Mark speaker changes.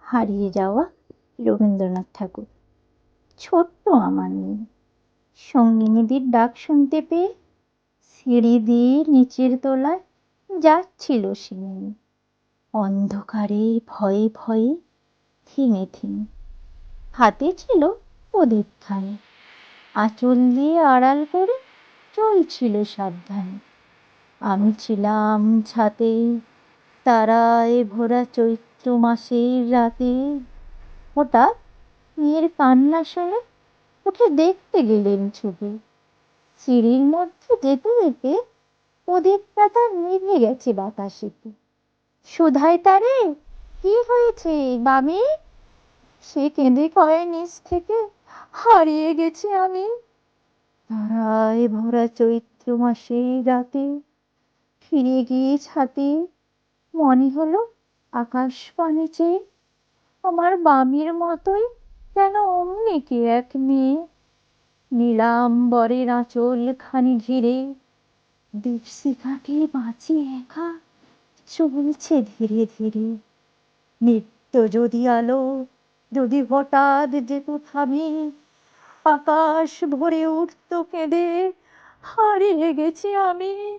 Speaker 1: হারিয়ে যাওয়া রবীন্দ্রনাথ ঠাকুর। ছোট্ট আমার মেয়ে সঙ্গিনীদের ডাক শুনতে পেয়ে সিঁড়ি দিয়ে নিচের তলায় যাচ্ছিল সে মেয়ে। অন্ধকারে ভয়ে ভয়ে থেমে থেমে। হাতে ছিল প্রদীপ খানি, আঁচল দিয়ে আড়াল করে চলছিল সাবধানে। আমি ছিলাম ছাতে, তারায় ভরা চৈত্র মাসের রাতে। হঠাৎ মেয়ের কান্না শুনে উঠে দেখতে গেলেন ছুটে। সিঁড়ির মধ্যে যেতে যেতে প্রদীপটা তার নিভে গেছে বাতাসেতে। সুধাই তারে, কি হয়েছে বামি? সে কেঁদে কয়ে নিচ থেকে, হারিয়ে গেছি আমি। তারায় ভরা চৈত্র মাসের রাতে ফিরে গিয়ে ছাতে, মনে হলো আকাশ পানে চেয়ে আমার বামির মতোই যেন অমনি কে এক মেয়ে। নীলাম্বরের আঁচল খানি ঘিরে দীপশিখাকে বাঁচি একা চলছে ধীরে ধীরে। নিত্য যদি আলো যদি হঠাৎ যেত থামে, আকাশ ভরে উঠত কেঁদে, হারিয়ে গেছি আমি।